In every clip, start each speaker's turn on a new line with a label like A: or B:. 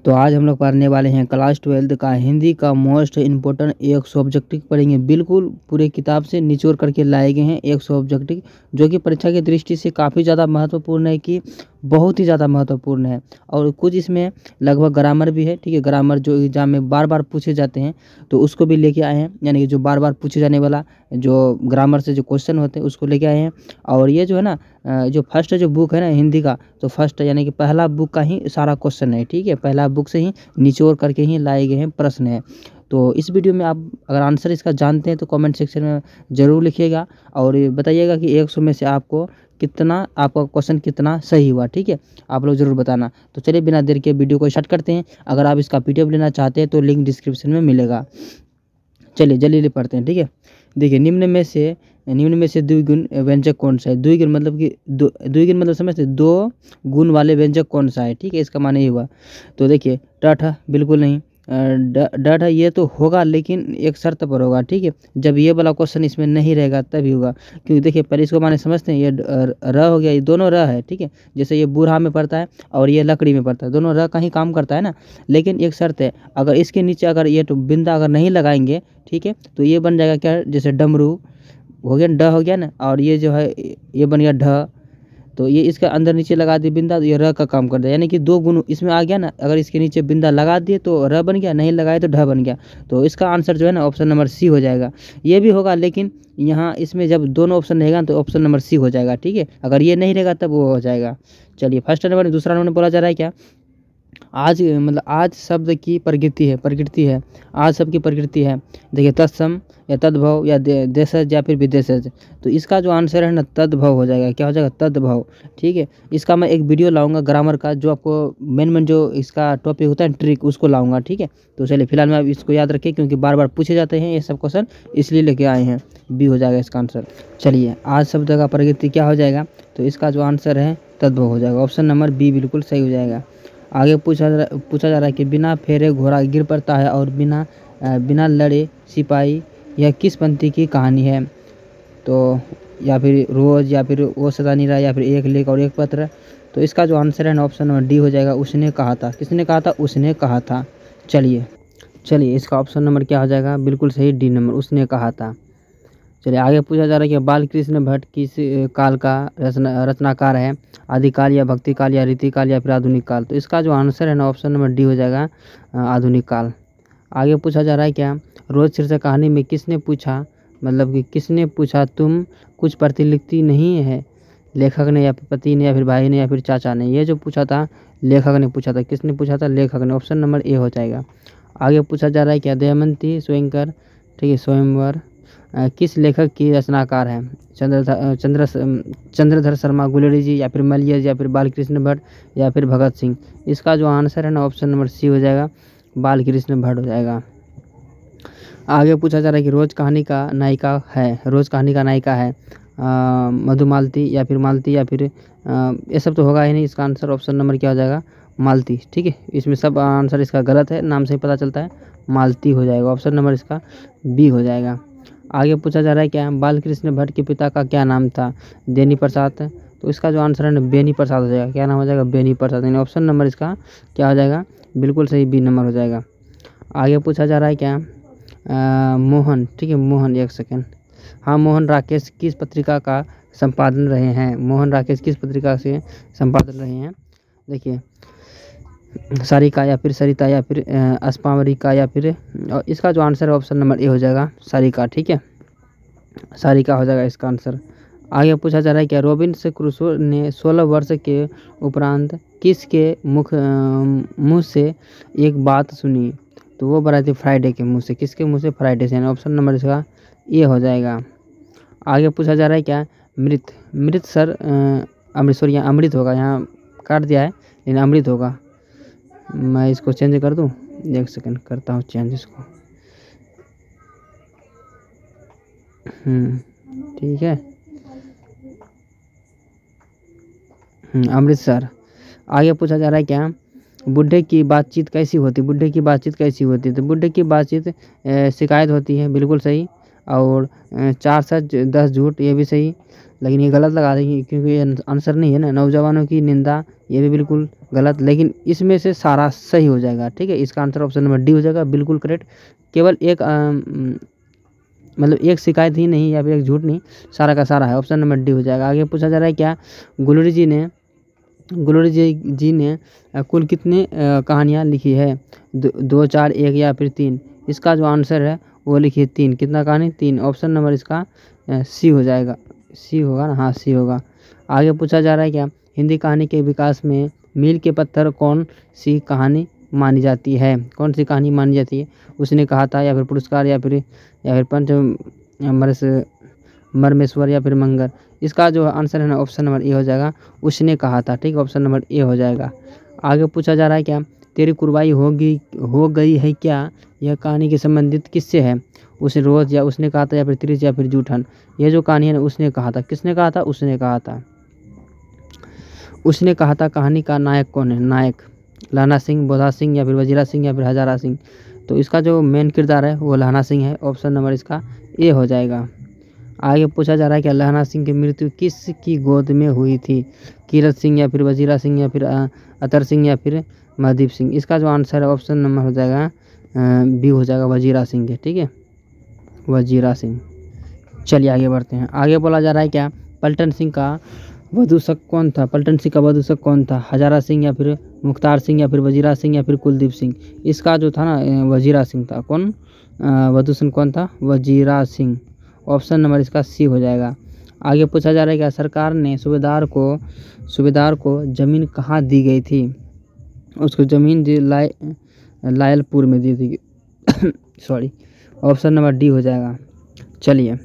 A: तो आज हम लोग पढ़ने वाले हैं क्लास 12 का हिंदी का मोस्ट इम्पोर्टेंट 100 ऑब्जेक्टिव पढ़ेंगे। बिल्कुल पूरे किताब से निचोड़ करके लाए गए हैं 100 ऑब्जेक्टिव, जो कि परीक्षा की दृष्टि से काफ़ी ज़्यादा महत्वपूर्ण है, कि बहुत ही ज़्यादा महत्वपूर्ण है। और कुछ इसमें लगभग ग्रामर भी है, ठीक है। ग्रामर जो एग्जाम में बार बार पूछे जाते हैं तो उसको भी लेके आए हैं, यानी कि जो बार बार पूछे जाने वाला जो ग्रामर से जो क्वेश्चन होते हैं उसको लेके आए हैं। और ये जो है ना, जो फर्स्ट जो बुक है ना हिंदी का, तो फर्स्ट यानी कि पहला बुक का ही सारा क्वेश्चन है, ठीक है। पहला बुक से ही निचोड़ करके ही लाए गए हैं प्रश्न है। तो इस वीडियो में आप अगर आंसर इसका जानते हैं तो कमेंट सेक्शन में ज़रूर लिखिएगा और ये बताइएगा कि 100 में से आपको कितना, आपका क्वेश्चन कितना सही हुआ, ठीक है। आप लोग ज़रूर बताना। तो चलिए बिना देर के वीडियो को स्टार्ट करते हैं। अगर आप इसका PDF लेना चाहते हैं तो लिंक डिस्क्रिप्शन में मिलेगा। चलिए जल्दी पढ़ते हैं, ठीक है। देखिए, निम्न में से द्विगुण व्यंजक कौन सा है। द्विगुण मतलब कि द्विगुण मतलब समझते हैं, 2 गुण वाले व्यंजक कौन सा है, ठीक है। इसका माने ये हुआ। तो देखिए ट बिल्कुल नहीं, ड ये तो होगा लेकिन एक शर्त पर होगा, ठीक है। जब ये वाला क्वेश्चन इसमें नहीं रहेगा तभी होगा, क्योंकि देखिए पहले इसको माने समझते हैं। ये र हो गया, ये दोनों र है, ठीक है। जैसे ये बूढ़ा में पड़ता है और ये लकड़ी में पड़ता है, दोनों र का ही काम करता है ना। लेकिन एक शर्त है, अगर इसके नीचे अगर ये तो बिंदा अगर नहीं लगाएंगे, ठीक है, तो ये बन जाएगा क्या, जैसे डमरू हो गया, ड हो गया ना, और ये जो है ये बन गया ढ। तो ये इसका अंदर नीचे लगा दिए बिंदा तो ये र का काम कर दिया, यानी कि 2 गुण इसमें आ गया ना। अगर इसके नीचे बिंदा लगा दिए तो र बन गया, नहीं लगाए तो ढ बन गया। तो इसका आंसर जो है ना ऑप्शन नंबर सी हो जाएगा। ये भी होगा लेकिन यहाँ इसमें जब दोनों ऑप्शन रहेगा तो ऑप्शन नंबर सी हो जाएगा, ठीक है। अगर ये नहीं रहेगा तब वो हो जाएगा। चलिए फर्स्ट नंबर, दूसरा नंबर बोला जा रहा है क्या, आज मतलब आज शब्द की प्रकृति है। आज शब्द की प्रकृति है। देखिए तत्सम या तद्भव या देशज या फिर विदेशज। तो इसका जो आंसर है ना तद्भव हो जाएगा। क्या हो जाएगा, तद्भव, ठीक है। इसका मैं एक वीडियो लाऊंगा ग्रामर का, जो आपको मेन जो इसका टॉपिक होता है ट्रिक, उसको लाऊंगा, ठीक है। तो चलिए फिलहाल में आप इसको याद रखिए, क्योंकि बार बार पूछे जाते हैं ये सब क्वेश्चन, इसलिए लेके आए हैं। बी हो जाएगा इसका आंसर। चलिए आज शब्द का प्रकृति क्या हो जाएगा, तो इसका जो आंसर है तद्भव हो जाएगा। ऑप्शन नंबर बी बिल्कुल सही हो जाएगा। आगे पूछा जा रहा है कि बिना फेरे घोड़ा गिर पड़ता है और बिना लड़े सिपाही, यह किस पंक्ति की कहानी है। तो या फिर रोज, या फिर वो सदा निरा, या फिर एक लेख और एक पत्र। तो इसका जो आंसर है ना ऑप्शन नंबर डी हो जाएगा। उसने कहा था, किसने कहा था, उसने कहा था। चलिए इसका ऑप्शन नंबर क्या हो जाएगा, बिल्कुल सही, डी नंबर, उसने कहा था। चलिए आगे पूछा जा रहा है कि बालकृष्ण भट्ट किस काल का रचनाकार है, आदिकाल या भक्ति काल या रीतिकाल या फिर आधुनिक काल। तो इसका जो आंसर है ना ऑप्शन नंबर डी हो जाएगा, आधुनिक काल। आगे पूछा जा रहा है क्या, रोज शीर्षक कहानी में किसने पूछा, मतलब कि किसने पूछा तुम कुछ प्रतिलिखती नहीं है, लेखक ने या फिर पति ने या फिर भाई ने या फिर चाचा ने। ये जो पूछा था लेखक ने पूछा था। किसने पूछा था, लेखक ने। ऑप्शन नंबर ए हो जाएगा। आगे पूछा जा रहा है क्या, दमयंती स्वयंकर, ठीक है, स्वयंवर किस लेखक की रचनाकार है, चंद्रधर शर्मा, गुलेरी जी, या फिर मलियज, या फिर बालकृष्ण भट्ट, या फिर भगत सिंह। इसका जो आंसर है ना ऑप्शन नंबर सी हो जाएगा, बालकृष्ण भट्ट हो जाएगा। आगे पूछा जा रहा है कि रोज कहानी का नायिका है मधुमालती या फिर मालती, या फिर ये सब तो होगा ही नहीं। इसका आंसर ऑप्शन नंबर क्या हो जाएगा, मालती, ठीक है। इसमें सब आंसर इसका गलत है, नाम से ही पता चलता है, मालती हो जाएगा। ऑप्शन नंबर इसका बी हो जाएगा। आगे पूछा जा रहा है क्या, बालकृष्ण भट्ट के पिता का क्या नाम था, बेनी प्रसाद। तो इसका जो आंसर है ना बेनी प्रसाद हो जाएगा। क्या नाम हो जाएगा, बेनी प्रसाद, यानी ऑप्शन नंबर इसका क्या हो जाएगा, बिल्कुल सही, बी नंबर हो जाएगा। आगे पूछा जा रहा है क्या, मोहन, ठीक है, मोहन, एक सेकेंड, हाँ, मोहन राकेश किस पत्रिका का संपादन रहे हैं, मोहन राकेश किस पत्रिका से संपादन रहे हैं। देखिए सारिका या फिर सरिता या फिर अस्पावरिका, या फिर इसका जो आंसर है ऑप्शन नंबर ए हो जाएगा, सारिका, ठीक है, सारिका हो जाएगा इसका आंसर। आगे पूछा जा रहा है क्या, रॉबिन्सन क्रूसो ने 16 वर्ष के उपरांत किसके मुँह से एक बात सुनी। तो वो बताई थी फ्राइडे के मुँह से। किसके मुँह से, फ्राइडे से, ऑप्शन नंबर इसका ए हो जाएगा। आगे पूछा जा रहा है क्या, मृत सर अमृत, सॉरी यहाँ अमृत होगा, यहाँ काट दिया है लेकिन अमृत होगा। मैं इसको चेंज कर दूं, एक सेकंड करता हूँ चेंज इसको, ठीक है, अमृतसर। आगे पूछा जा रहा है क्या, बुढ़े की बातचीत कैसी होती, तो बुढ़े की बातचीत शिकायत होती है, बिल्कुल सही। और 4 सच 10 झूठ, ये भी सही, लेकिन ये गलत लगा देंगे क्योंकि ये आंसर नहीं है ना। नौजवानों की निंदा, ये भी बिल्कुल गलत, लेकिन इसमें से सारा सही हो जाएगा। ठीक है, इसका आंसर ऑप्शन नंबर डी हो जाएगा, बिल्कुल करेक्ट। केवल एक मतलब एक शिकायत ही नहीं या फिर एक झूठ नहीं, सारा का सारा है, ऑप्शन नंबर डी हो जाएगा। आगे पूछा जा रहा है क्या, गुलरी जी ने कुल कितने कहानियाँ लिखी है, 2, 4, 1 या फिर 3। इसका जो आंसर है वो लिखिए 3। कितना कहानी, 3। ऑप्शन नंबर इसका सी हो जाएगा, सी होगा ना, हाँ सी होगा। आगे पूछा जा रहा है क्या, हिंदी कहानी के विकास में मील के पत्थर कौन सी कहानी मानी जाती है, कौन सी कहानी मानी जाती है, उसने कहा था, या फिर पुरस्कार, या फिर पंच मरमेश्वर, या फिर मंगर। इसका जो आंसर है ना ऑप्शन नंबर ए हो जाएगा, उसने कहा था। ठीक है, ऑप्शन नंबर ए हो जाएगा। आगे पूछा जा रहा है क्या, तेरी कुर्बाई हो गई है क्या, यह कहानी के संबंधित किससे है, उसे रोज, या उसने कहा था, या फिर त्रिज, या फिर जूठन। ये जो कहानी है ना उसने कहा था, किसने कहा था, उसने कहा था। उसने कहा था कहानी का नायक कौन है, नायक लहना सिंह, बोधा सिंह, या फिर वजीरा सिंह, या फिर हजारा सिंह। तो इसका जो मेन किरदार है वो लहना सिंह है, ऑप्शन नंबर इसका ए हो जाएगा। आगे पूछा जा रहा है कि लहना सिंह की मृत्यु किसकी गोद में हुई थी, कीरत सिंह, या फिर वजीरा सिंह, या फिर अतर सिंह, या फिर महदीप सिंह। इसका जो आंसर है ऑप्शन नंबर हो जाएगा बी हो जाएगा, वजीरा सिंह है। ठीक है, वजीरा सिंह। चलिए आगे बढ़ते हैं। आगे बोला जा रहा है क्या, पलटन सिंह का वधूसक कौन था, पलटन सिंह का वधूसक कौन था, हजारा सिंह, या फिर मुख्तार सिंह, या फिर वजीरा सिंह, या फिर कुलदीप सिंह। इसका जो था ना वजीरा सिंह था। कौन वधूसक कौन था, वजीरा सिंह। ऑप्शन नंबर इसका सी हो जाएगा। आगे पूछा जा रहा है क्या, सरकार ने सूबेदार को जमीन कहाँ दी गई थी, उसको जमीन लायलपुर में दी थी सॉरी, ऑप्शन नंबर डी हो जाएगा। चलिए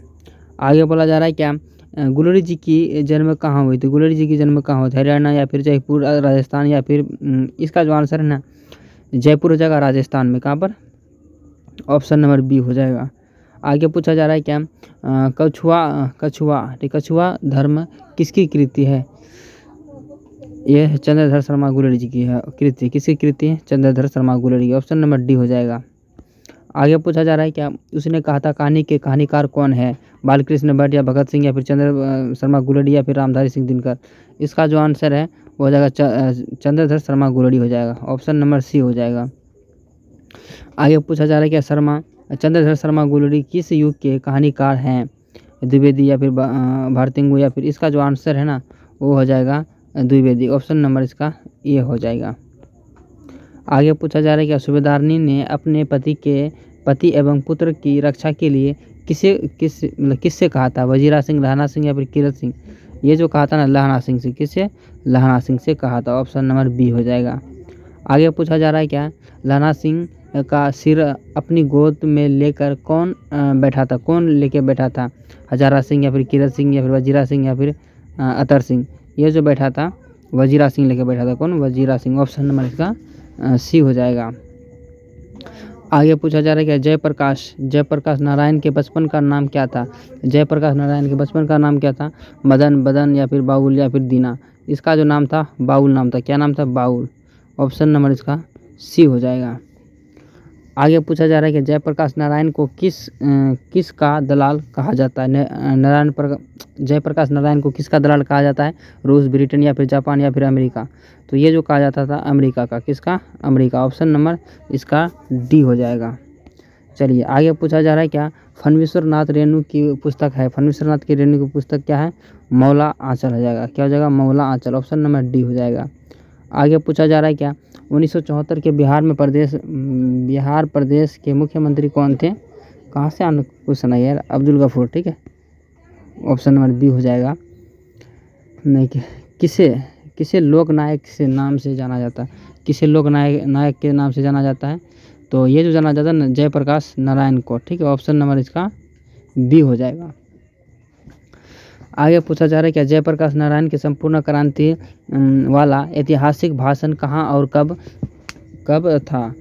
A: आगे बोला जा रहा है क्या, गुलरी जी की जन्म कहाँ हुई थी, गुलरी जी की जन्म कहाँ हुई थी, हरियाणा, या फिर जयपुर राजस्थान, या फिर इसका जो आंसर है ना जयपुर हो जाएगा, राजस्थान में। कहाँ पर, ऑप्शन नंबर बी हो जाएगा। आगे पूछा जा रहा है क्या, कछुआ धर्म किसकी कृति है, यह चंद्रधर शर्मा गुलरी जी की है कृति, किसकी कृति है, चंद्रधर शर्मा गुलरी की। ऑप्शन नंबर डी हो जाएगा। आगे पूछा जा रहा है क्या, उसने कहा था कहानी के कहानीकार कौन है, बालकृष्ण भट्ट, या भगत सिंह, या फिर चंद्र शर्मा गुलरी, या फिर रामधारी सिंह दिनकर। इसका जो आंसर है वो हो जाएगा चंद्रधर शर्मा गुलरी हो जाएगा, ऑप्शन नंबर सी हो जाएगा। आगे पूछा जा रहा है क्या, चंद्रधर शर्मा गुलरी किस युग के कहानीकार हैं, द्विवेदी, या फिर भारतेंदु, या फिर इसका जो आंसर है ना वो हो जाएगा द्विवेदी। ऑप्शन नंबर इसका ए हो जाएगा। आगे पूछा जा रहा है क्या, सूबेदारनी ने अपने पति एवं पुत्र की रक्षा के लिए किससे कहा था, वजीरा सिंह, लहना सिंह, या फिर कीरत सिंह। ये जो कहा था ना लहना सिंह से, किससे, लहना सिंह से कहा था। ऑप्शन नंबर बी हो जाएगा। आगे पूछा जा रहा है क्या, लहना सिंह का सिर अपनी गोद में लेकर कौन बैठा था, कौन लेके बैठा था, हजारा सिंह, या फिर कीरत सिंह, या फिर वजीरा सिंह, या फिर अतर सिंह। ये जो बैठा था वजीरा सिंह लेके बैठा था, कौन, वजीरा सिंह। ऑप्शन नंबर इसका सी हो जाएगा। आगे पूछा जा रहा है कि जयप्रकाश नारायण के बचपन का नाम क्या था, जयप्रकाश नारायण के बचपन का नाम क्या था, मदन, बदन, या फिर बाउल, या फिर दीना। इसका जो नाम था बाउल नाम था, क्या नाम था, बाउल। ऑप्शन नंबर इसका सी हो जाएगा। आगे पूछा जा रहा है कि जयप्रकाश नारायण को किसका दलाल कहा जाता है, जयप्रकाश नारायण को किसका दलाल कहा जाता है, रूस, ब्रिटेन, या फिर जापान, या फिर अमेरिका। तो ये जो कहा जाता था अमेरिका का, किसका, अमेरिका। ऑप्शन नंबर इसका डी हो जाएगा। चलिए आगे पूछा जा रहा है क्या, फणवीश्वर नाथ रेणु की पुस्तक है, फणवीश्वर नाथ की रेणु की पुस्तक क्या है, मौला आंचल हो जाएगा, क्या हो जाएगा, मौला आंचल। ऑप्शन नंबर डी हो जाएगा। आगे पूछा जा रहा है क्या, 1974 के बिहार प्रदेश के मुख्यमंत्री कौन थे, कहाँ से आना क्वेश्चन है यार, अब्दुल गफूर। ठीक है, ऑप्शन नंबर बी हो जाएगा। नहीं, किसे लोक नायक से नाम से जाना जाता है, किसे लोक नायक के नाम से जाना जाता है, तो ये जो जाना जाता है ना जयप्रकाश नारायण को। ठीक है, ऑप्शन नंबर इसका बी हो जाएगा। आगे पूछा जा रहा है क्या, जयप्रकाश नारायण के संपूर्ण क्रांति वाला ऐतिहासिक भाषण कहाँ और कब था,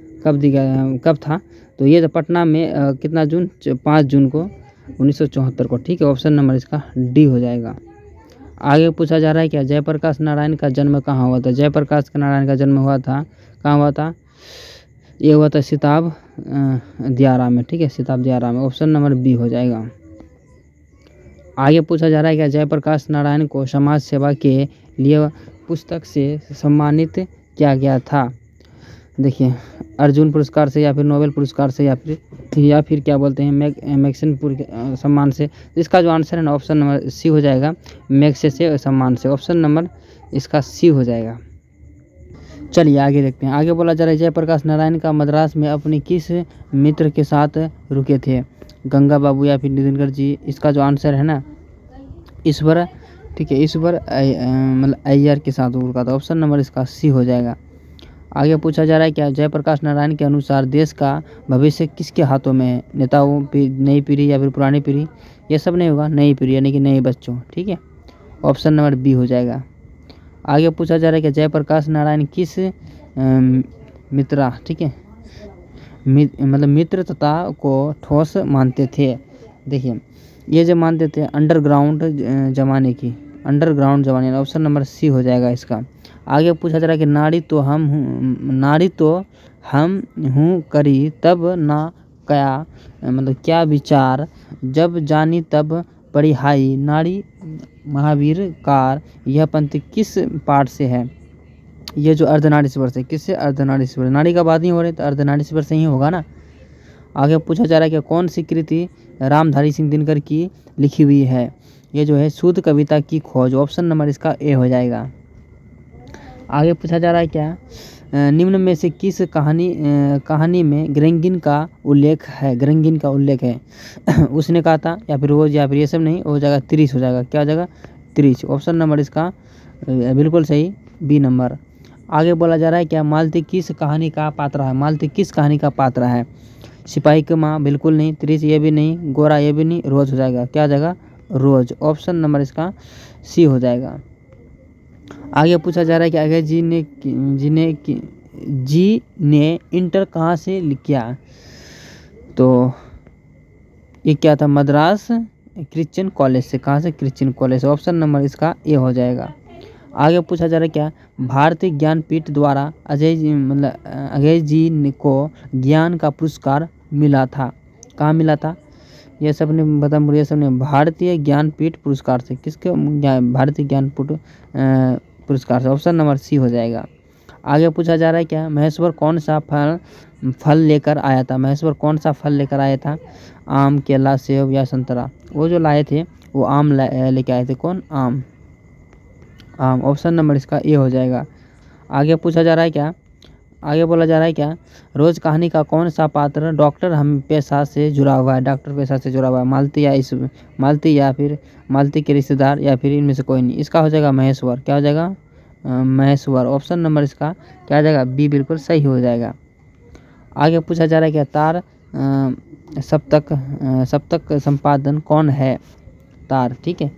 A: तो ये पटना में कितना जून, 5 जून को 1974 को। ठीक है, ऑप्शन नंबर इसका डी हो जाएगा। आगे पूछा जा रहा है क्या, जयप्रकाश नारायण का जन्म कहाँ हुआ था, जयप्रकाश नारायण का जन्म हुआ था, कहाँ हुआ था, ये हुआ था सिताब दियारा में, ठीक है, सिताब दियारा में। ऑप्शन नंबर बी हो जाएगा। आगे पूछा जा रहा है क्या जयप्रकाश नारायण को समाज सेवा के लिए पुस्तक से सम्मानित किया गया था। देखिए, अर्जुन पुरस्कार से या फिर नोबेल पुरस्कार से या फिर क्या बोलते हैं मैग्सेसे सम्मान से। इसका जो आंसर है ना ऑप्शन नंबर सी हो जाएगा, मैग्सेसे सम्मान से। ऑप्शन नंबर इसका सी हो जाएगा। चलिए आगे देखते हैं। आगे बोला जा रहा है जयप्रकाश नारायण का मद्रास में अपने किस मित्र के साथ रुके थे, गंगा बाबू या फिर नितिनगढ़ जी। इसका जो आंसर है ना ईश्वर, ठीक है, ईश्वर मतलब अय्यर के साथ रुका था। ऑप्शन नंबर इसका सी हो जाएगा। आगे पूछा जा रहा है क्या जयप्रकाश नारायण के अनुसार देश का भविष्य किसके हाथों में है, नेताओं, नई पीढ़ी या फिर पुरानी पीढ़ी। ये सब नहीं होगा, नई पीढ़ी यानी कि नए बच्चों, ठीक है। ऑप्शन नंबर बी हो जाएगा। आगे पूछा जा रहा है कि जयप्रकाश नारायण किस मित्रा, ठीक है, मतलब मित्रता को ठोस मानते थे। देखिए, ये जो मानते थे अंडरग्राउंड जमाने की, अंडरग्राउंड जमाने। ऑप्शन नंबर सी हो जाएगा इसका। आगे पूछा जा रहा है कि नारी तो हम हूँ करी तब ना क्या, मतलब क्या विचार, जब जानी तब परिहाई, नारी महावीर कार। यह पंक्ति किस पाठ से है। ये जो अर्धनारीश्वर से, किससे, अर्धनारीश्वर। नारी का बात नहीं हो रही तो अर्धनारीश्वर से ही होगा ना। आगे पूछा जा रहा है कि कौन सी कृति रामधारी सिंह दिनकर की लिखी हुई है। ये जो है शुद्ध कविता की खोज। ऑप्शन नंबर इसका ए हो जाएगा। आगे पूछा जा रहा है क्या निम्न में से किस कहानी में ग्रेंगिन का उल्लेख है, ग्रेंगिन का उल्लेख है। उसने कहा था या फिर रोज या फिर ये सब नहीं, हो जाएगा त्रिश हो जाएगा। क्या हो जाएगा, त्रिश। ऑप्शन नंबर इसका बिल्कुल सही, बी नंबर। आगे बोला जा रहा है क्या मालती किस कहानी का पात्र है, मालती किस कहानी का पात्र है। सिपाही की माँ बिल्कुल नहीं, त्रिश ये भी नहीं, गोरा ये भी नहीं, रोज हो जाएगा। क्या हो जाएगा, रोज। ऑप्शन नंबर इसका सी हो जाएगा। आगे पूछा जा रहा है कि अजय जी ने इंटर कहाँ से किया। तो ये क्या था, मद्रास क्रिश्चियन कॉलेज से। कहाँ से, क्रिश्चियन कॉलेज। ऑप्शन नंबर इसका ए हो जाएगा। आगे पूछा जा रहा है क्या भारतीय ज्ञानपीठ द्वारा अजय जी को ज्ञान का पुरस्कार मिला था। कहाँ मिला था, ये सब ने बता, ये सब ने भारतीय ज्ञानपीठ पुरस्कार से। किसके, भारतीय ज्ञानपीठ पुरस्कार से। ऑप्शन नंबर सी हो जाएगा। आगे पूछा जा रहा है क्या महेश्वर कौन सा फल लेकर आया था। महेश्वर कौन सा फल लेकर आया था, आम, केला, सेब या संतरा। वो जो लाए थे वो आम लेके आए थे। कौन, आम, आम। ऑप्शन नंबर इसका ए हो जाएगा। आगे पूछा जा रहा है क्या, आगे बोला जा रहा है क्या रोज कहानी का कौन सा पात्र डॉक्टर हम पेशा से जुड़ा हुआ है, डॉक्टर पेशा से जुड़ा हुआ है। मालती या फिर मालती के रिश्तेदार या फिर इनमें से कोई नहीं। इसका हो जाएगा महेश्वर। क्या हो जाएगा, महेश्वर। ऑप्शन नंबर इसका क्या हो जाएगा, बी बिल्कुल सही हो जाएगा। आगे पूछा जा रहा है क्या तार सप्तक संपादन कौन है, तार, ठीक है।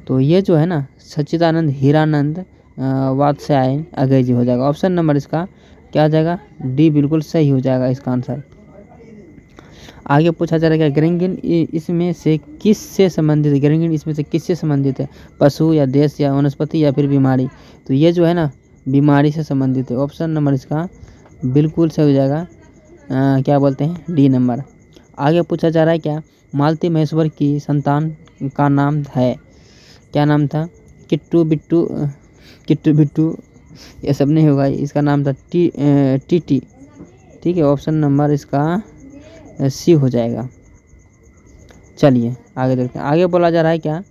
A: तो ये जो है ना सच्चिदानंद हीरानंद वात्स्यायन अगय जी हो जाएगा। ऑप्शन नंबर इसका क्या हो जाएगा, डी बिल्कुल सही हो जाएगा इसका आंसर। आगे पूछा जा रहा है ग्रेंगिन इसमें से किससे संबंधित है। ग्रेंगिन इसमें से किससे संबंधित है, पशु या देश या वनस्पति या फिर बीमारी। तो ये जो है ना बीमारी से संबंधित है। ऑप्शन नंबर इसका बिल्कुल सही हो जाएगा, क्या बोलते हैं, डी नंबर। आगे पूछा जा रहा है क्या मालती महेश्वर की संतान का नाम है, क्या नाम था, किट्टू बिट्टू ये सब नहीं होगा। इसका नाम था टीटी, ठीक है। ऑप्शन नंबर इसका सी हो जाएगा। चलिए आगे देखते हैं। आगे बोला जा रहा है क्या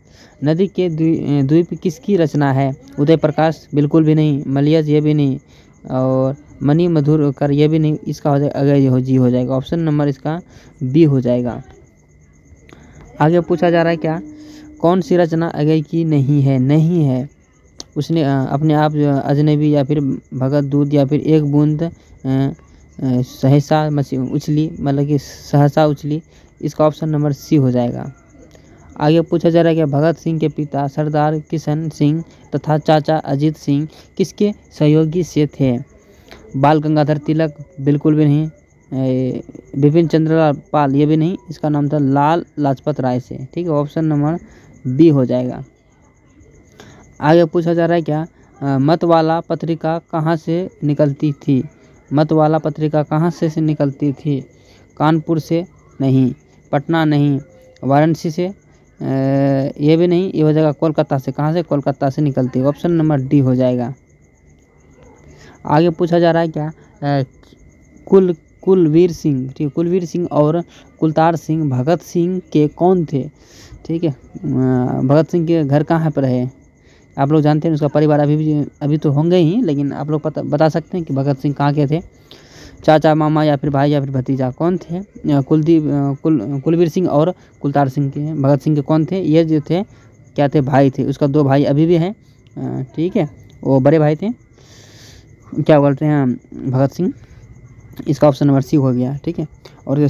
A: नदी के द्वीप किसकी रचना है। उदय प्रकाश बिल्कुल भी नहीं, मलियज ये भी नहीं, और मणि मधुरकर ये भी नहीं। इसका हो जाएगा अगय जी हो जाएगा। ऑप्शन नंबर इसका बी हो जाएगा। आगे पूछा जा रहा है क्या कौन सी रचना अगय की नहीं है। उसने अपने आप अजनबी या फिर भगत दूध या फिर एक बूंद सहसा उछली, मतलब कि सहसा उछली। इसका ऑप्शन नंबर सी हो जाएगा। आगे पूछा जा रहा है कि भगत सिंह के पिता सरदार किशन सिंह तथा चाचा अजीत सिंह किसके सहयोगी से थे। बाल गंगाधर तिलक बिल्कुल भी नहीं, बिपिन चंद्र पाल ये भी नहीं। इसका नाम था लाल लाजपत राय से, ठीक है। ऑप्शन नंबर बी हो जाएगा। आगे पूछा जा रहा है क्या मतवाला पत्रिका कहाँ से निकलती थी। मतवाला पत्रिका कहाँ से निकलती थी? कानपुर से नहीं, पटना नहीं, वाराणसी से ये भी नहीं, ये हो जाएगा कोलकाता से। कहाँ से? कोलकाता से निकलती है। ऑप्शन नंबर डी हो जाएगा। आगे पूछा जा रहा है क्या, कुलवीर सिंह, ठीक है, कुलवीर सिंह और कुलतार सिंह भगत सिंह के कौन थे? ठीक है, भगत सिंह के घर कहाँ पर है? आप लोग जानते हैं, उसका परिवार अभी तो होंगे ही, लेकिन आप लोग बता सकते हैं कि भगत सिंह कहाँ के थे? चाचा, मामा या फिर भाई या फिर भतीजा, कौन थे? कुलवीर सिंह और कुलतार सिंह के, भगत सिंह के कौन थे? ये जो थे क्या थे? भाई थे। उसका 2 भाई अभी भी हैं, ठीक है, वो बड़े भाई थे, क्या बोलते हैं, भगत सिंह। इसका ऑप्शन नंबर सी हो गया, ठीक है। और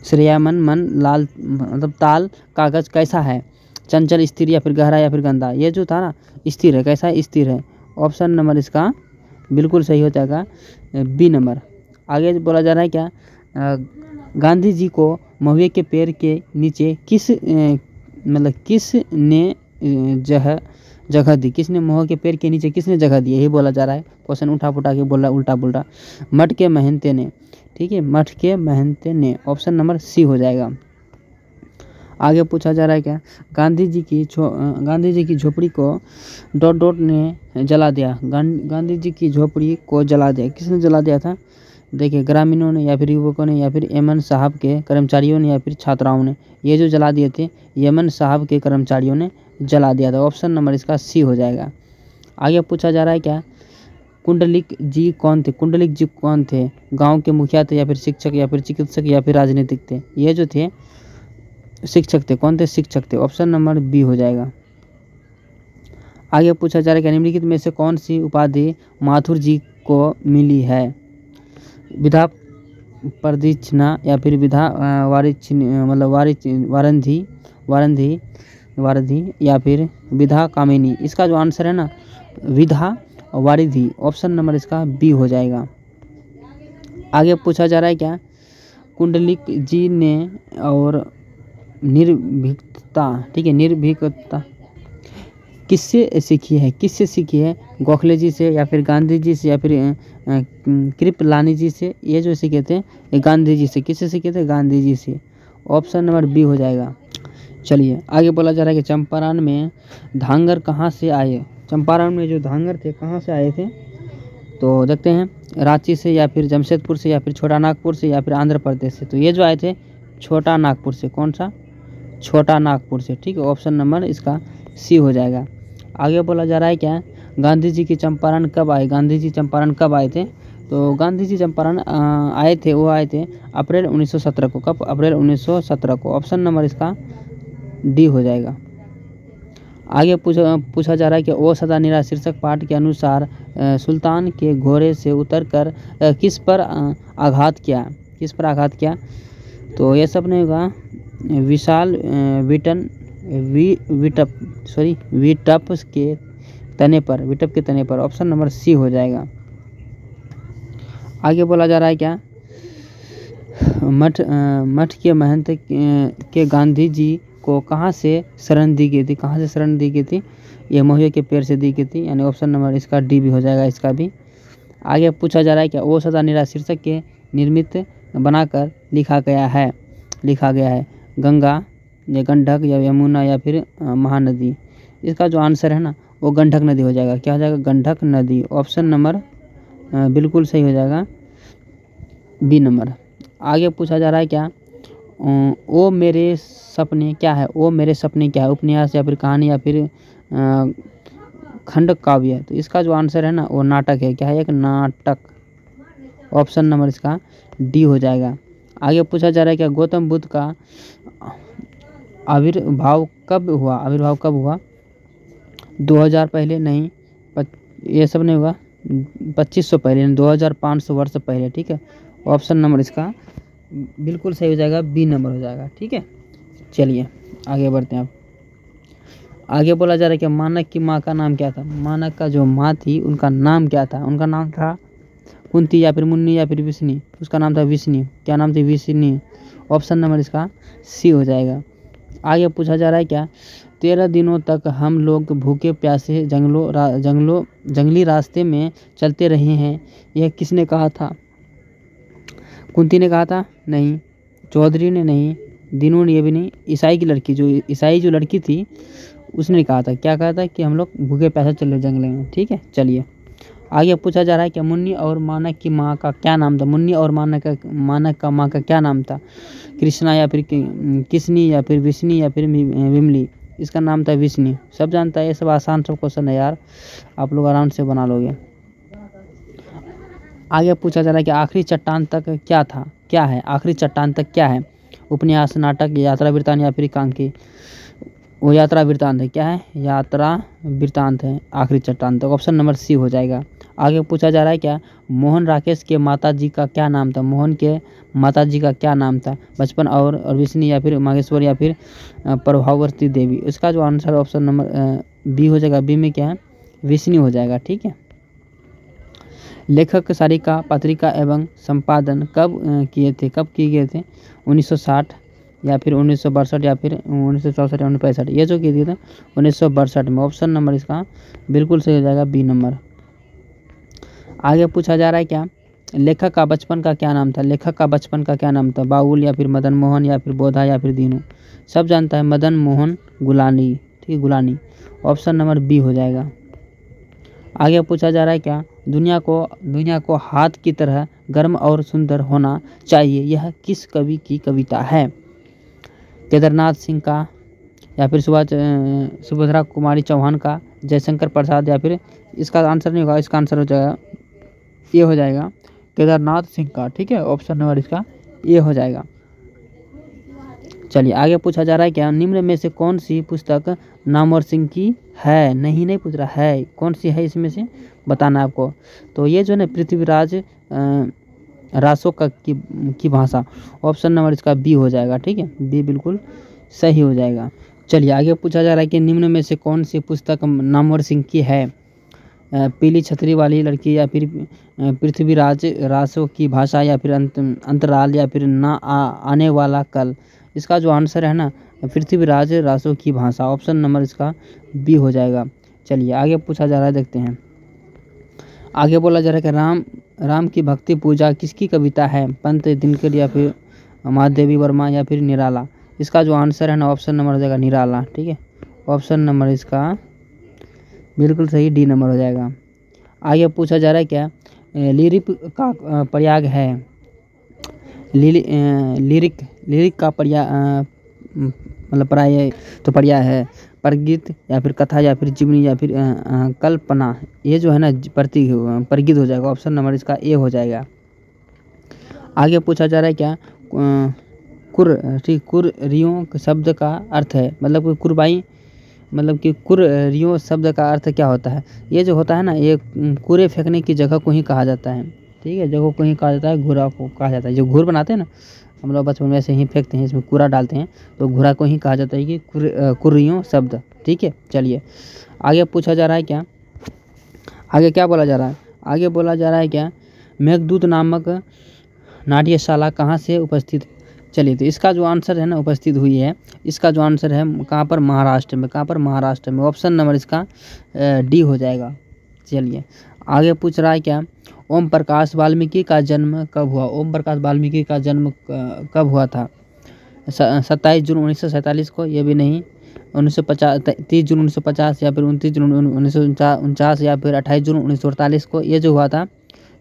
A: श्रेयामन मन लाल मतलब ताल कागज कैसा है? चंचल, स्थिर या फिर गहरा या फिर गंदा? ये जो था ना, स्थिर है। कैसा है? स्थिर है। ऑप्शन नंबर इसका बिल्कुल सही हो जाएगा, बी नंबर। आगे बोला जा रहा है क्या, गांधी जी को महुए के पेड़ के नीचे किसने जगह दी? किसने महुए के पेड़ के नीचे किसने जगह दी? यही बोला जा रहा है। क्वेश्चन उठा पुठा के बोल रहा है, उल्टा पुल्टा। मठ के महंते ने, ठीक है, मठ के महंते ने। ऑप्शन नंबर सी हो जाएगा। आगे पूछा जा रहा है क्या, गांधी जी की झोपड़ी को ... ने जला दिया। गांधी जी की झोपड़ी को जला दिया, किसने जला दिया था? देखिए, ग्रामीणों ने या फिर युवकों ने या फिर यमन साहब के कर्मचारियों ने या फिर छात्राओं ने? ये जो जला दिए थे, यमन साहब के कर्मचारियों ने जला दिया था। ऑप्शन नंबर इसका सी हो जाएगा। आगे पूछा जा रहा है क्या, कुंडलिक जी कौन थे? कुंडलिक जी कौन थे? गाँव के मुखिया थे या फिर शिक्षक या फिर चिकित्सक या फिर राजनीतिक थे? ये जो थे शिक्षक थे। कौन थे? शिक्षक थे। ऑप्शन नंबर बी हो जाएगा। आगे पूछा जा रहा है कि निम्नलिखित में से कौन सी उपाधि माथुर जी को मिली है? विधा प्रदक्षिणा या फिर विधा मतलब वारिधि या फिर विधा कामिनी? इसका जो आंसर है ना, विधा वारिधि। ऑप्शन नंबर इसका बी हो जाएगा। आगे पूछा जा रहा है क्या, कुंडलिक जी ने और निर्भीकता, ठीक है, निर्भीकता किससे सीखी है? किससे सीखी है? गोखले जी से या फिर गांधी जी से या फिर कृपलानी जी से? ये जो सीखे थे ये गांधी जी से। किससे सीखे थे? गांधी जी से। ऑप्शन नंबर बी हो जाएगा। चलिए, आगे बोला जा रहा है कि चंपारण में धांगर कहाँ से आए? चंपारण में जो धांगर थे कहाँ से आए थे? तो देखते हैं, रांची से या फिर जमशेदपुर से या फिर छोटा नागपुर से या फिर आंध्र प्रदेश से? तो ये जो आए थे छोटा नागपुर से। कौन सा? छोटा नागपुर से, ठीक है। ऑप्शन नंबर इसका सी हो जाएगा। आगे बोला जा रहा है क्या, गांधी जी की चंपारण कब आए? गांधी जी चंपारण कब आए थे? तो गांधी जी चंपारण आए थे अप्रैल 1917 को। कब? अप्रैल 1917 को। ऑप्शन नंबर इसका डी हो जाएगा। आगे पूछा जा रहा है कि ओ सदा निरा शीर्षक पाठ के अनुसार सुल्तान के घोड़े से उतरकर किस पर आघात किया? किस पर आघात किया? तो ये सब नहीं होगा, विशाल विटप के तने पर। ऑप्शन नंबर सी हो जाएगा। आगे बोला जा रहा है क्या, मठ के महंत के गांधी जी को कहाँ से शरण दी गई थी? कहाँ से शरण दी गई थी? ये महुए के पेड़ से दी गई थी, यानी ऑप्शन नंबर इसका डी भी हो जाएगा। इसका भी आगे पूछा जा रहा है क्या, ओ सदा निरा शीर्षक के निर्मित बनाकर लिखा गया है गंगा या गंडक या यमुना या फिर महानदी? इसका जो आंसर है ना, वो गंडक नदी हो जाएगा। क्या हो जाएगा? गंडक नदी। ऑप्शन नंबर बिल्कुल सही हो जाएगा, बी नंबर। आगे पूछा जा रहा है क्या, ओ मेरे सपने क्या है? ओ मेरे सपने क्या है? उपन्यास या फिर कहानी या फिर खंड काव्य? तो इसका जो आंसर है ना, वो नाटक है। क्या है? एक नाटक। ऑप्शन नंबर इसका डी हो जाएगा। आगे पूछा जा रहा है क्या, गौतम बुद्ध का आविर्भाव कब हुआ? 2000 पहले नहीं, ये सब नहीं हुआ, 2500 पहले, 2500 वर्ष पहले, ठीक है। ऑप्शन नंबर इसका बिल्कुल सही हो जाएगा, बी नंबर हो जाएगा, ठीक है। चलिए आगे बढ़ते हैं। अब आगे बोला जा रहा है कि मानक की माँ का नाम क्या था? मानक का जो माँ थी उनका नाम क्या था? उनका नाम था कुंती या फिर मुन्नी या फिर विष्णु? उसका नाम था विष्णु। क्या नाम थी? विष्णु। ऑप्शन नंबर इसका सी हो जाएगा। आगे पूछा जा रहा है क्या, 13 दिनों तक हम लोग भूखे प्यासे जंगली रास्ते में चलते रहे हैं, यह किसने कहा था? कुंती ने कहा था? नहीं। चौधरी ने? नहीं। दीनू ने? ये भी नहीं। ईसाई की लड़की, जो लड़की थी उसने कहा था। क्या कहा था? कि हम लोग भूखे प्यासे चल रहे जंगल में। ठीक है, चलिए आगे पूछा जा रहा है कि मुन्नी और मानक की माँ का क्या नाम था? मुन्नी और मानक का माँ का क्या नाम था? कृष्णा या फिर किसनी या फिर विष्णी या फिर विमली? इसका नाम था विष्णी। सब जानता है, ये सब आसान सब क्वेश्चन है यार, आप लोग आराम से बना लोगे। आगे पूछा जा रहा है कि आखिरी चट्टान तक क्या था? क्या है आखिरी चट्टान तक? क्या है? उपन्यास, नाटक, यात्रा वृत्तांत या फिर एकांकी? वो यात्रा वृत्तांत है। क्या है? यात्रा वृत्तांत है आखिरी चट्टान तक। ऑप्शन नंबर सी हो जाएगा। आगे पूछा जा रहा है क्या, मोहन राकेश के माता जी का क्या नाम था? मोहन के माता जी का क्या नाम था? बचपन और विष्णु या फिर मागेश्वर या फिर प्रभावती देवी? इसका जो आंसर ऑप्शन नंबर बी हो जाएगा। बी में क्या है? विष्णु हो जाएगा। ठीक है। लेखक सारिका पत्रिका एवं संपादन कब किए थे? कब किए गए थे? 1960 या फिर 1962 या फिर 1964 या 1965? ये जो किए थे 1962 में। ऑप्शन नंबर इसका बिल्कुल सही हो जाएगा, बी नंबर। आगे पूछा जा रहा है क्या, लेखक का बचपन का क्या नाम था? लेखक का बचपन का क्या नाम था? बाबुल या फिर मदन मोहन या फिर बोधा या फिर दीनू? सब जानता है, मदन मोहन गुलानी। ठीक है, गुलानी। ऑप्शन नंबर बी हो जाएगा। आगे पूछा जा रहा है क्या, दुनिया को हाथ की तरह गर्म और सुंदर होना चाहिए, यह किस कवि की कविता है? केदारनाथ सिंह का या फिर सुभद्रा कुमारी चौहान का, जयशंकर प्रसाद या फिर? इसका आंसर नहीं होगा, इसका आंसर हो जाएगा, ये हो जाएगा केदारनाथ सिंह का। ठीक है, ऑप्शन नंबर इसका ये हो जाएगा। चलिए आगे पूछा जा रहा है क्या, निम्न में से कौन सी पुस्तक नामवर सिंह की है? नहीं पूछ रहा है, कौन सी है इसमें से बताना है आपको। तो ये जो है ना पृथ्वीराज रासो की भाषा। ऑप्शन नंबर इसका बी हो जाएगा। ठीक है, बी बिल्कुल सही हो जाएगा। चलिए आगे पूछा जा रहा है कि निम्न में से कौन सी पुस्तक नामवर सिंह की है? पीली छतरी वाली लड़की या फिर पृथ्वीराज रासो की भाषा या फिर अंतराल या फिर ना आने वाला कल? इसका जो आंसर है ना पृथ्वीराज रासो की भाषा। ऑप्शन नंबर इसका बी हो जाएगा। चलिए आगे पूछा जा रहा है, देखते हैं। आगे बोला जा रहा है कि राम की भक्ति पूजा किसकी कविता है? पंत दिनकर या फिर महादेवी वर्मा या फिर निराला? इसका जो आंसर है ना ऑप्शन नंबर हो जाएगा निराला। ठीक है, ऑप्शन नंबर इसका बिल्कुल सही, डी नंबर हो जाएगा। आगे पूछा जा रहा है क्या, लिरिक का प्रयाग है? लिरिक का मतलब पर्याय है प्रगीत या फिर कथा या फिर जीवनी या फिर कल्पना? ये जो है ना प्रगीत हो जाएगा। ऑप्शन नंबर इसका ए हो जाएगा। आगे पूछा जा रहा है क्या, कुर्रियों शब्द का अर्थ है? मतलब कुरबाई, मतलब कि कुर्रियों शब्द का अर्थ क्या होता है? ये जो होता है ना, ये कूड़े फेंकने की जगह को ही कहा जाता है। ठीक है, जगह को ही कहा जाता है, घूरा को कहा जाता है। जो घूर बनाते हैं ना हम लोग बचपन में ऐसे ही फेंकते हैं, इसमें कूड़ा डालते हैं, तो घूरा को ही कहा जाता है कि कुर्रियों शब्द। ठीक है, चलिए आगे पूछा जा रहा है क्या, आगे क्या बोला जा रहा है? आगे बोला जा रहा है क्या, मेघदूत नामक नाट्यशाला कहाँ से उपस्थित? चलिए तो इसका जो आंसर है ना उपस्थित हुई है, इसका जो आंसर है कहाँ पर? महाराष्ट्र में। कहाँ पर? महाराष्ट्र में। ऑप्शन नंबर इसका डी हो जाएगा। चलिए आगे पूछ रहा है क्या, ओम प्रकाश वाल्मीकि का जन्म कब हुआ? ओम प्रकाश वाल्मीकि का जन्म कब हुआ था? 27 जून 1947 को? ये भी नहीं। 1950, 30 जून 1950 या फिर 29 जून 1949 या फिर 28 जून 1948 को? ये जो हुआ था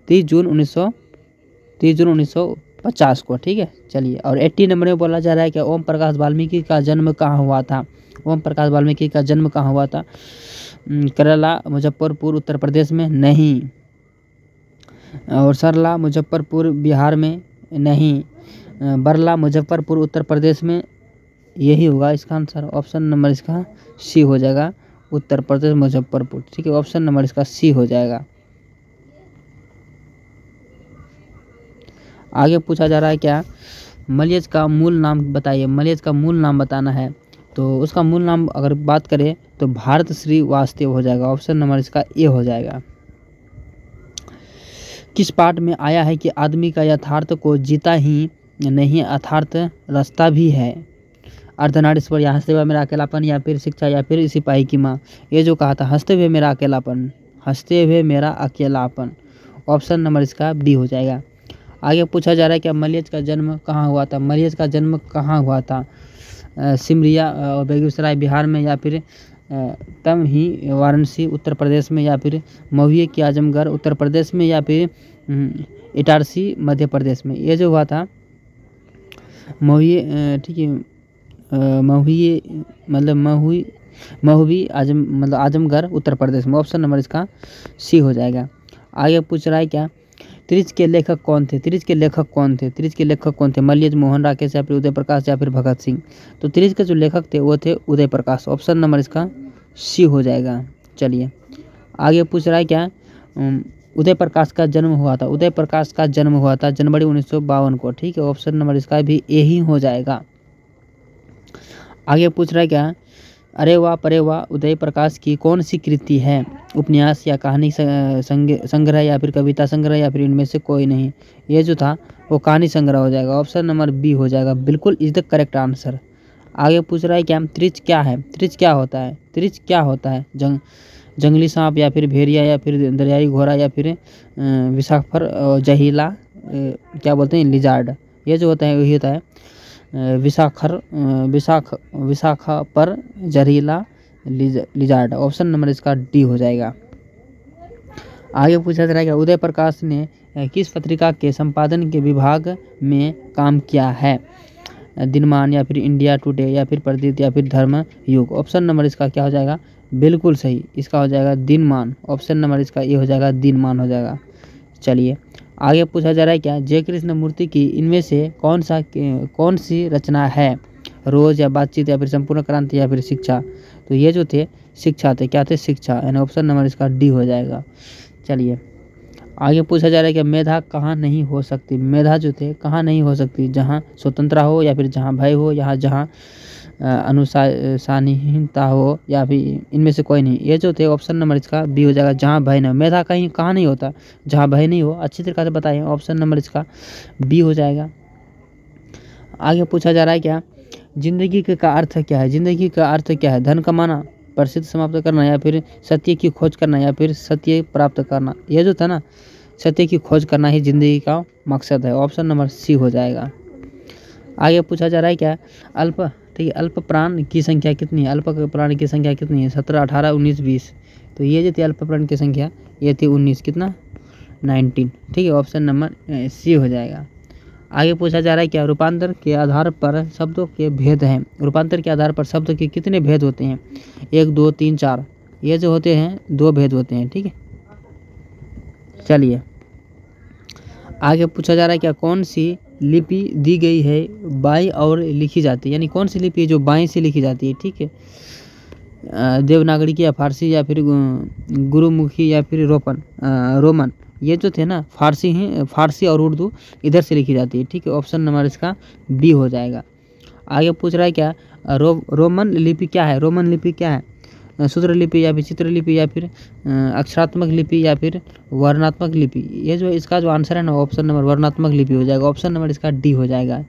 A: 30 जून 1950 को। ठीक है, चलिए और 80 नंबर में बोला जा रहा है कि ओम प्रकाश वाल्मीकि का जन्म कहाँ हुआ था? ओम प्रकाश वाल्मीकि का जन्म कहाँ हुआ था? केरला, मुजफ्फरपुर उत्तर प्रदेश में? नहीं। और सरला, मुजफ्फरपुर बिहार में? नहीं। बरला, मुजफ्फरपुर उत्तर प्रदेश में? यही होगा इसका आंसर। ऑप्शन नंबर इसका सी हो जाएगा, उत्तर प्रदेश मुजफ्फरपुर। ठीक है, ऑप्शन नंबर इसका सी हो जाएगा। आगे पूछा जा रहा है क्या, मलयज का मूल नाम बताइए? मलयज का मूल नाम बताना है, तो उसका मूल नाम अगर बात करें तो भारत श्री वास्तव हो जाएगा। ऑप्शन नंबर इसका ए हो जाएगा। किस पाठ में आया है कि आदमी का यथार्थ को जीता ही नहीं, अर्थात रास्ता भी है? अर्धनारीश्वर या हंसते हुए मेरा अकेलापन, या फिर शिक्षा, या फिर सिपाही की माँ। ये जो कहा था हंसते हुए मेरा अकेलापन, हंसते हुए मेरा अकेलापन, ऑप्शन नंबर इसका बी हो जाएगा। आगे पूछा जा रहा है कि मलियज का जन्म कहाँ हुआ था। मलियज का जन्म कहाँ हुआ था? सिमरिया बेगूसराय बिहार में, या फिर तमही वाराणसी उत्तर प्रदेश में, या फिर महुए की आजमगढ़ उत्तर प्रदेश में, या फिर इटारसी मध्य प्रदेश में। ये जो हुआ था महुए, ठीक है, महुए मतलब महुवी आजमगढ़ उत्तर प्रदेश में, ऑप्शन नंबर इसका सी हो जाएगा। आगे पूछ रहा है क्या, त्रिज के लेखक कौन थे? त्रिज के लेखक कौन थे? त्रिज के लेखक कौन थे? मलियज, मोहन राकेश, या फिर उदय प्रकाश, या फिर भगत सिंह। तो त्रिज के जो लेखक थे वो थे उदय प्रकाश, ऑप्शन नंबर इसका सी हो जाएगा। चलिए आगे पूछ रहा है क्या, उदय प्रकाश का जन्म हुआ था। उदय प्रकाश का जन्म हुआ था जनवरी 1952 को, ठीक है, ऑप्शन नंबर इसका भी ए ही हो जाएगा। आगे पूछ रहा है क्या, अरे वाह परे वाह उदय प्रकाश की कौन सी कृति है? उपन्यास या कहानी संग्रह, या फिर कविता संग्रह, या फिर इनमें से कोई नहीं। ये जो था वो कहानी संग्रह हो जाएगा, ऑप्शन नंबर बी हो जाएगा, बिल्कुल इज द करेक्ट आंसर। आगे पूछ रहा है क्या, त्रिज क्या है? त्रिज क्या होता है? त्रिज क्या होता है? जंगली सांप, या फिर भेड़िया, या फिर दरियाई घोड़ा, या फिर विशाखपर जहीला, क्या बोलते हैं, लिजार्ड। ये जो होता है वही होता है विशाखा पर जहरीला लिजार्ड, ऑप्शन नंबर इसका डी हो जाएगा। आगे पूछा जा रहा है कि उदय प्रकाश ने किस पत्रिका के संपादन के विभाग में काम किया है? दिनमान, या फिर इंडिया टुडे, या फिर प्रदीप, या फिर धर्म युग। ऑप्शन नंबर इसका क्या हो जाएगा? बिल्कुल सही, इसका हो जाएगा दिनमान, ऑप्शन नंबर इसका ये हो जाएगा, दिनमान हो जाएगा। चलिए आगे पूछा जा रहा है क्या, जय कृष्ण मूर्ति की इनमें से कौन सी रचना है? रोज, या बातचीत, या फिर संपूर्ण क्रांति, या फिर शिक्षा। तो ये जो थे शिक्षा थे, क्या थे? शिक्षा, यानी ऑप्शन नंबर इसका डी हो जाएगा। चलिए आगे पूछा जा रहा है कि मेधा कहाँ नहीं हो सकती? मेधा जो थे कहाँ नहीं हो सकती? जहाँ स्वतंत्रता हो, या फिर जहाँ भय हो, या जहाँ अनुशासनहीनता हो, या फिर इनमें से कोई नहीं। ये जो थे ऑप्शन नंबर इसका बी हो जाएगा, जहाँ भय न। मेधा कहीं कहाँ नहीं होता? जहाँ भय नहीं हो, अच्छी तरीके से बताएं, ऑप्शन नंबर इसका बी हो जाएगा। आगे पूछा जा रहा है क्या, जिंदगी का अर्थ क्या है? जिंदगी का अर्थ क्या है? धन कमाना, प्रसिद्ध समाप्त करना, या फिर सत्य की खोज करना, या फिर सत्य प्राप्त करना। ये जो था ना, सत्य की खोज करना ही जिंदगी का मकसद है, ऑप्शन नंबर सी हो जाएगा। आगे पूछा जा रहा है क्या, ठीक है, अल्प प्राण की संख्या कितनी है? अल्प प्राण की संख्या कितनी है? 17, 18, 19, 20। तो ये जो थी अल्प प्राण की संख्या, ये थी 19, कितना? 19, ठीक है, ऑप्शन नंबर सी हो जाएगा। आगे पूछा जा रहा है क्या, रूपांतर के आधार पर शब्दों के भेद हैं। रूपांतर के आधार पर शब्द के कितने भेद होते हैं? 1, 2, 3, 4। ये जो होते हैं 2 भेद होते हैं, ठीक है। चलिए आगे पूछा जा रहा है क्या, कौन सी लिपि दी गई है बाईं और लिखी जाती है? यानी कौन सी लिपि जो बाईं से लिखी जाती है, ठीक है। देवनागरी की, या फारसी, या फिर गुरुमुखी, या फिर रोमन। ये जो थे ना फारसी और उर्दू इधर से लिखी जाती है, ठीक है, ऑप्शन नंबर इसका बी हो जाएगा। आगे पूछ रहा है क्या, रोमन लिपि क्या है? रोमन लिपि क्या है? सूत्र लिपि, या फिर चित्र लिपि, या फिर अक्षरात्मक लिपि, या फिर वर्णात्मक लिपि। ये जो इसका जो आंसर है ना, ऑप्शन नंबर वर्णात्मक लिपि हो जाएगा, ऑप्शन नंबर इसका डी हो जाएगा।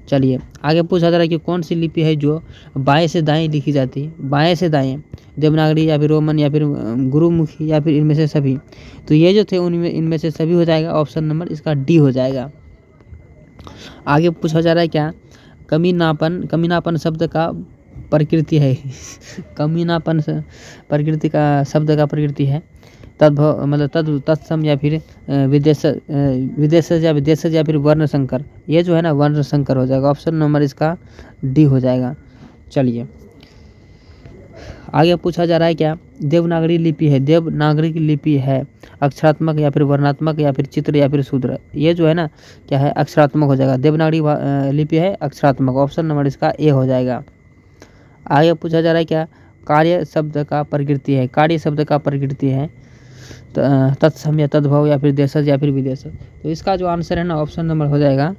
A: चलिए आगे पूछा जा रहा है कि कौन सी लिपि है जो बाएं से दाएं लिखी जाती है? बाएं से दाएं, देवनागरी, या फिर रोमन, या फिर गुरुमुखी, या फिर इनमें से सभी। तो ये जो थे इनमें से सभी हो जाएगा, ऑप्शन नंबर इसका डी हो जाएगा। आगे पूछा जा रहा है क्या, कमीनापन शब्द का प्रकृति है। कमीनापन प्रकृति का शब्द का प्रकृति है तद्भव, मतलब तत्सम, या फिर विदेशज, या फिर वर्ण संकर। ये जो है ना वर्ण संकर हो जाएगा, ऑप्शन नंबर इसका डी हो जाएगा। चलिए आगे पूछा जा रहा है क्या, देवनागरी लिपि है। देवनागरी लिपि है अक्षरात्मक, या फिर वर्णात्मक, या फिर चित्र, या फिर शूद्र। ये जो है ना क्या है, अक्षरात्मक हो जाएगा। देवनागरी लिपि है अक्षरात्मक, ऑप्शन नंबर इसका ए हो जाएगा। आगे पूछा जा रहा है क्या, कार्य शब्द का प्रकृति है। कार्य शब्द का प्रकृति है तत्सम, या तद्भव, या फिर देशज, या फिर विदेशज। तो इसका जो आंसर है ना, ऑप्शन नंबर हो जाएगा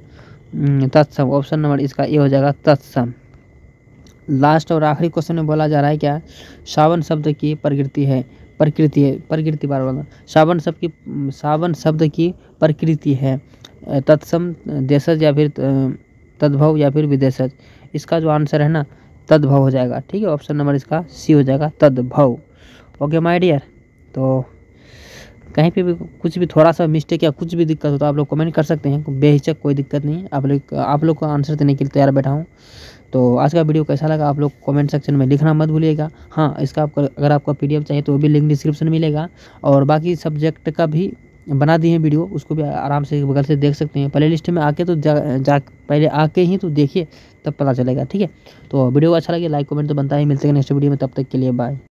A: तत्सम, ऑप्शन नंबर इसका ए हो जाएगा, तत्सम। लास्ट और आखिरी क्वेश्चन में बोला जा रहा है क्या, सावन शब्द की प्रकृति बार बोला, सावन शब्द की प्रकृति है तत्सम, देशज, या फिर तद्भव या फिर विदेशज। इसका जो आंसर है ना तद्भव हो जाएगा। ठीक है, ऑप्शन नंबर इसका सी हो जाएगा, तद्भव। ओके माय डियर, तो कहीं पे भी कुछ भी थोड़ा सा मिस्टेक या कुछ भी दिक्कत हो तो आप लोग कमेंट कर सकते हैं, बेहिचक, कोई दिक्कत नहीं है। आप लोग को आंसर देने के लिए तैयार बैठा हूँ। तो आज का वीडियो कैसा लगा आप लोग कमेंट सेक्शन में लिखना मत भूलिएगा। हाँ, इसका अगर आपका PDF चाहिए तो वो भी लिंक डिस्क्रिप्शन में मिलेगा, और बाकी सब्जेक्ट का भी बना दिए हैं वीडियो, उसको भी आराम से बगल से देख सकते हैं। प्ले लिस्ट में आके तो पहले आके ही तो देखिए, तब पता चलेगा। ठीक है, तो वीडियो अच्छा लगे लाइक कमेंट तो बनता ही। मिलते हैं नेक्स्ट वीडियो में, तब तक के लिए बाय।